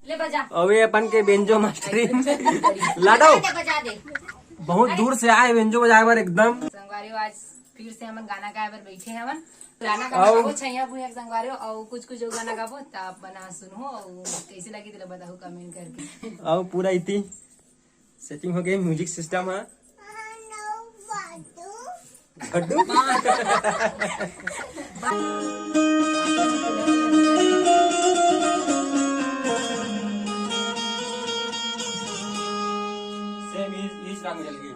ले बजा। अवे अपन के बेंजो मास्टरी लाडो बजा दे। बहुत दूर से आए बेंजो बजाए बर एकदम। संगवारी आज फिर से हमन गाना गाए बर बैठे हवन। गाना गाबो छैया भुया संगवारी और कुछ गाना गाबो त आप बना सुनो और कैसे लगी तो बताओ कमेंट करके। आओ पूरा इतनी सेटिंग हो गई म्यूजिक सिस्टम है। गड्डू सेम इस राग में चल गई।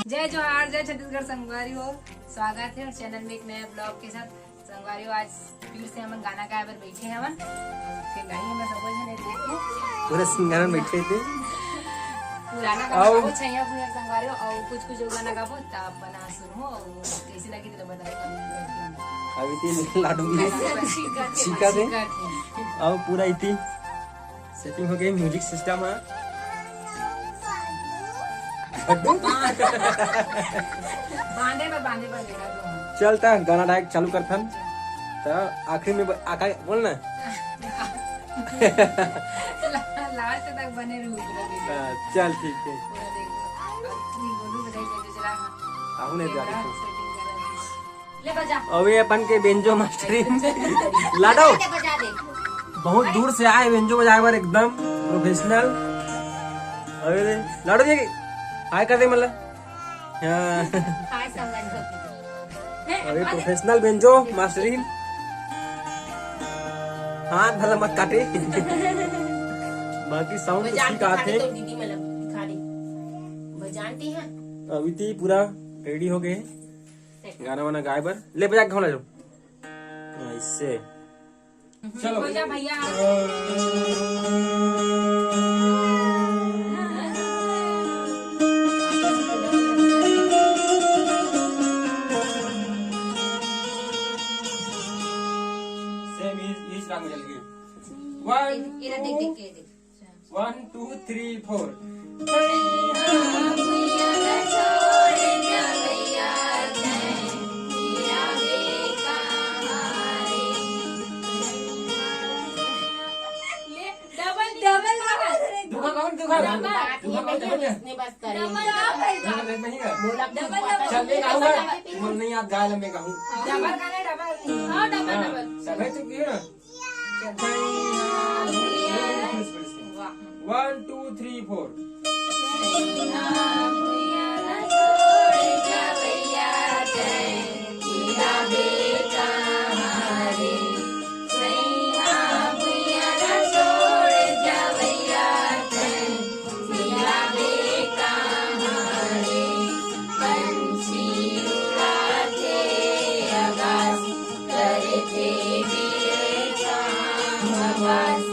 जय जोहार, जय छत्तीसगढ़ संगवारी हो। स्वागत है चैनल में एक नए ब्लॉग के साथ। संगवारी हो आज फिर से हमन गाना गाए बर बैठे हवन। फिर गाड़ी में सब जने देखे पूरा सिंगर में बैठे थे। पुराना गाना छैया भुया संगवारी हो और कुछ गाना गाबो त आप बना सुनो और कैसे लगी तो बताओ कमेंट करके। अभी तीन लाडू भी छिका थे। आओ पूरा इतनी सेटिंग हो गई म्यूजिक सिस्टम है। बांधे चलता गाना डायरेक्ट चालू करथन तो आखिरी में बोल ना लास्ट तक बने चल ठीक है। आहू नहीं ले बजा। अभी अपन के बेंजो मास्टरी लाडो बजा दे। बहुत दूर से आए बेंजो बजाए बर एकदम प्रोफेशनल। अरे लाडो जी हाय कर दे मतलब। अरे प्रोफेशनल बेंजो मास्टरी हाथ भला मत काटे। बाकी साउंड ठीक आते। अभी ती पूरा रेडी हो गए गाना वाना गाए बर। ले बजा के जाओ इससे चलो बजा भैया। राग में चल गई। देख 1 2 3 4 नहीं आप गाय में कहूँ डबल 1 2 3 4 बस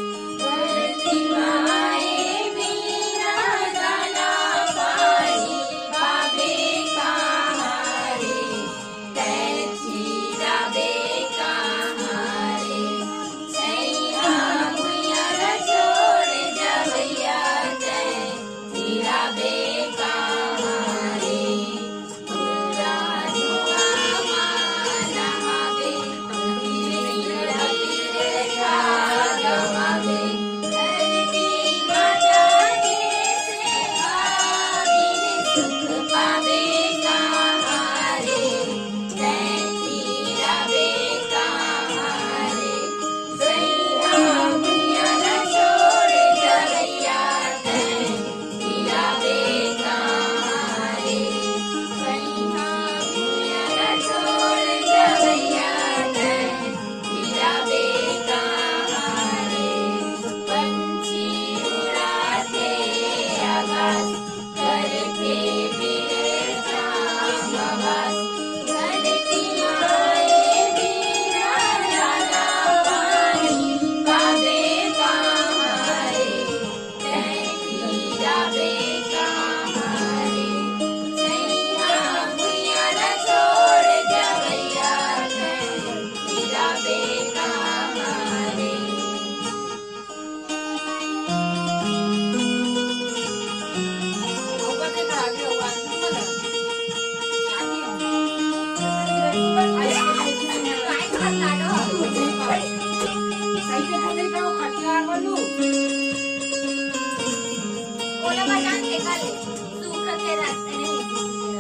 सूख के रास्ते नहीं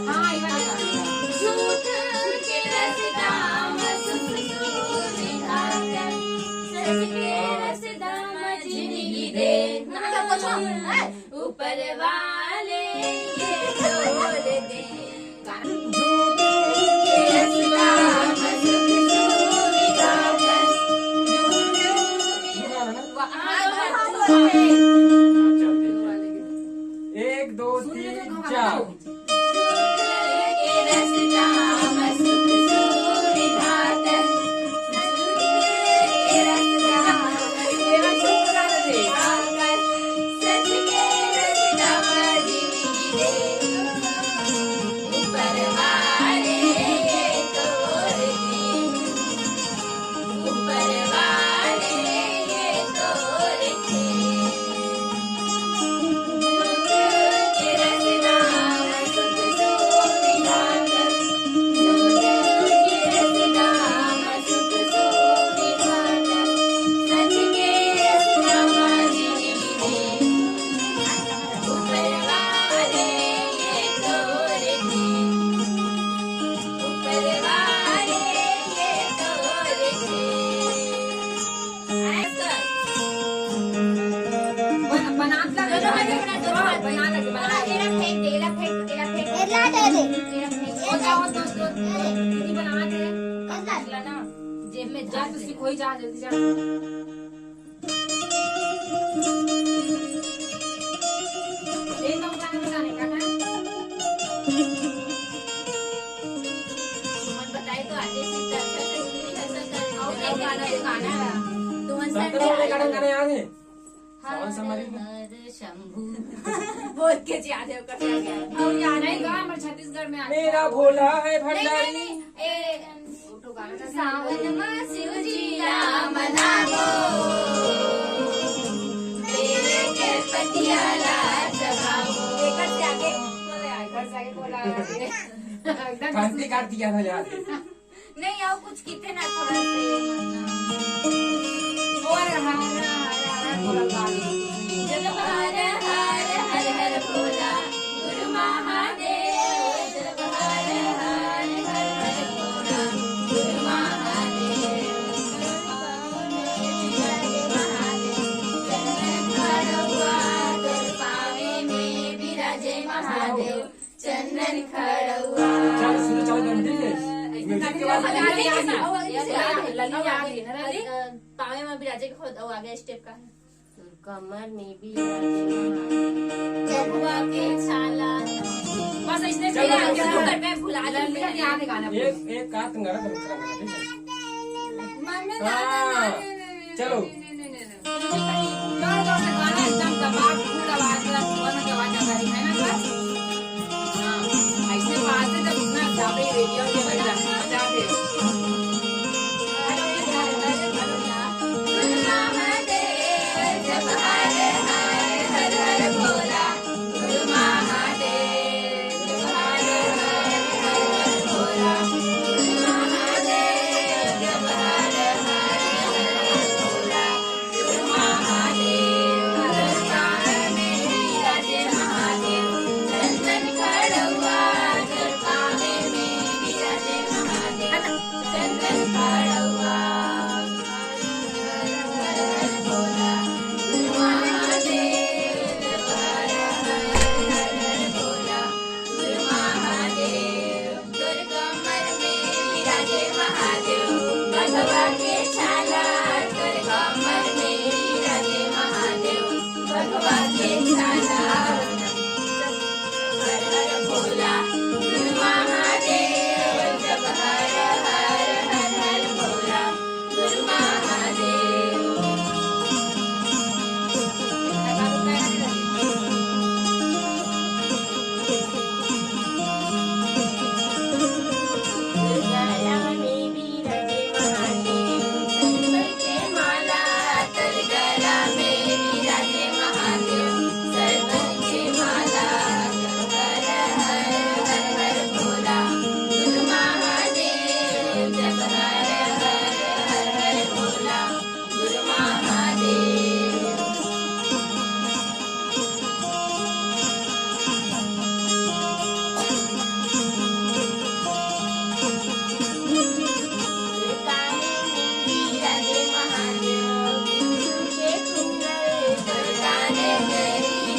हाँ ये वाला गाना। झूठ के रसदाम सुख सुविधाकर सच के रसदाम जिंदगी दे ऊपर वाले ये डोल दे झूठ के रसदाम सुख सुविधाकर ये गाना ना। हाँ, चल, एक दो तीन चार। के रसदाम सुख सुविधाकर के रसदाम सच के रसदाम जिंदगी दे ऊपर वाले ये तोड़ दे ऊपर वाले ये तोड़ दे के रसदाम सुख सुविधाकर के रसदाम सुख सुविधाकर सच के रसदाम जिंदगी दे ऊपर वाले ये तोड़ दे ऊपर वाले ये तोड़ दे ऐसा बनात लगा दोनों हाथ में दोनों हाथ में बना लगे बना लगे। एला फेंक दे एला फेंक एला फेंक एला दे दे एला फेंक हो जाओ दोस्त दीदी बना दे अगला ना जेब में जा तो सीख जा जल्दी जा। एक नंबर गाना बताने का ना मन बताए तो आजे से दर्शन कर और एक गाना गाना है तुमन संतरा वाले गाना गाने याद है? सावन हर समारी में। हर शंभू बहुत के याद है कर गया और याद नहीं गा हमारे छत्तीसगढ़ में मेरा भोला है नहीं भंडारी। नहीं ए फोटो गाना था। सावन में शिव जी या मनावो मेरे के पटियाला चढ़ावो घर से आगे बोले यार घर से आगे बोला एकदम क्रांति काट दिया था याद है। नहीं आओ कुछ किते ना थोड़ा से और हर बोला गाली जब हर हर हर हर भोला गुरु महादेव जब हर हर हर हर भोला गुरु महादेव चंदन खड़ुआ चल शुरू चल कर दे। म्यूजिक के बाद पावे में बिराजे के खुद और आगे स्टेप का कमर में भी चलुआ के छाला बस इसने चलो, फिर आगे चलो। ऊपर पे भुला दिया याद है गाना एक का गाना तो दूसरा गाना ठीक है। मन में हाँ, चलो। जोर जोर से गाना एकदम दबाव फुल आवाज में सुवन की आवाज आ रही है ना बस हाँ ऐसे पास से जब इतना जाबे रेडियो के बजा दे जब हर हर हर हर भोला गुरु महादेव जब हर हर हर हर भोला गुरु महादेव जब हर हर हर हर भोला गुरु महादेव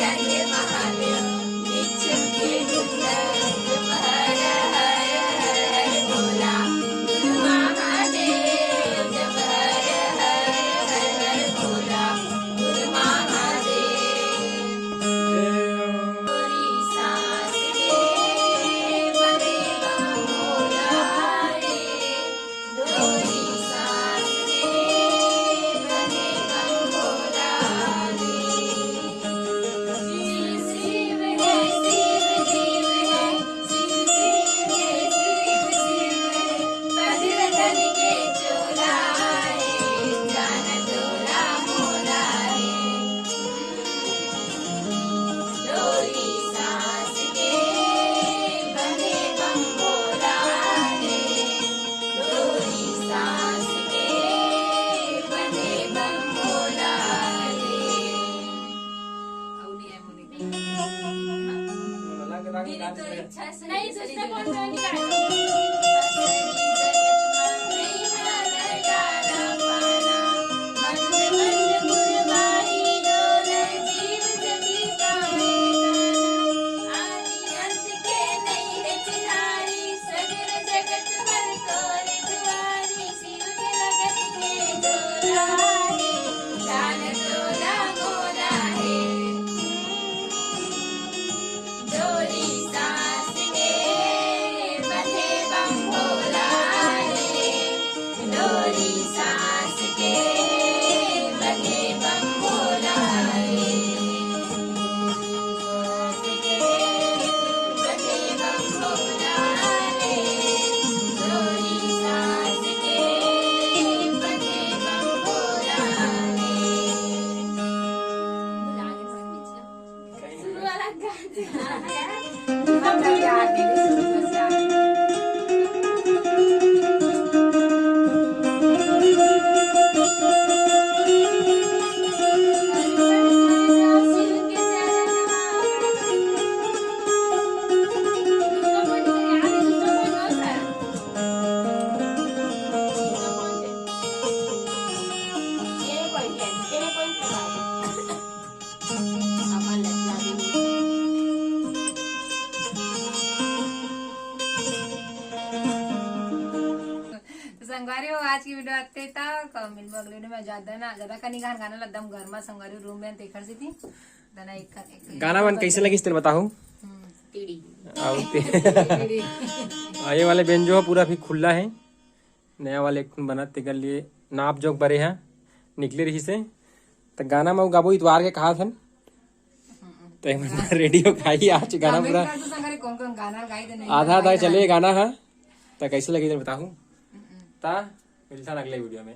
रंग महादेव बिच्छू के कुंडल जप हर हर हर भोला गुरु महादेव जप हर हर हर भोला गुरु महादेव गोरी सांस के बने बम भोला रे गोरी सांस के बने बम भोला रे शिव शिव है शिव जीव है शिव शिव है शिव शिव है भजरतन के चोला रे जान चोला मोला रे डोरी सांस के बने बम भोला रे डोरी सांस के बने बम भोला रे अवनी है मुनी मेरी तो इच्छा से नहीं दूसरा कौन सा निकाल ससरी जगत में नहीं हाल डाला पाना मंद मंद गुरबानी डोल जीव जगी पावे गाना आदि अंत के नहीं है चिन्हारी सगर जगत भर तोर दुआरी शिव के लगत के डोलारी जान डोला मोला है डोरी सांस के बंधे बम भोला रे डोरी सांस के बंधे बम भोला रे सांस के बंधे बम भोला रे डोरी सांस के बंधे बम भोला रे बुला के पीछे शुरू वाला गाना हम लोग याद नहीं शुरू से आगे तो संगवारी हो आज की वीडियो आते था मिल अगले वीडियो में ज्यादा कनी गाना लद्दम घर में संगवारी रूम में देखर सी थी दना एक गाना बन कैसे लगी तेरे बताओ टीडी ये वाले बेन जो है पूरा भी खुला है नया वाले बनाते कर लिए नाप जोक बरे हैं निकले रही से तो गाना मैं गाबो इतवार के कहा था तो रेडियो खाई आज गाना पूरा तो संगवारी कौन कौन गाना गाई दे नहीं आधा आधा चले गाना है तो कैसे लगी तेरे बताऊं ता मिलता अगले वीडियो में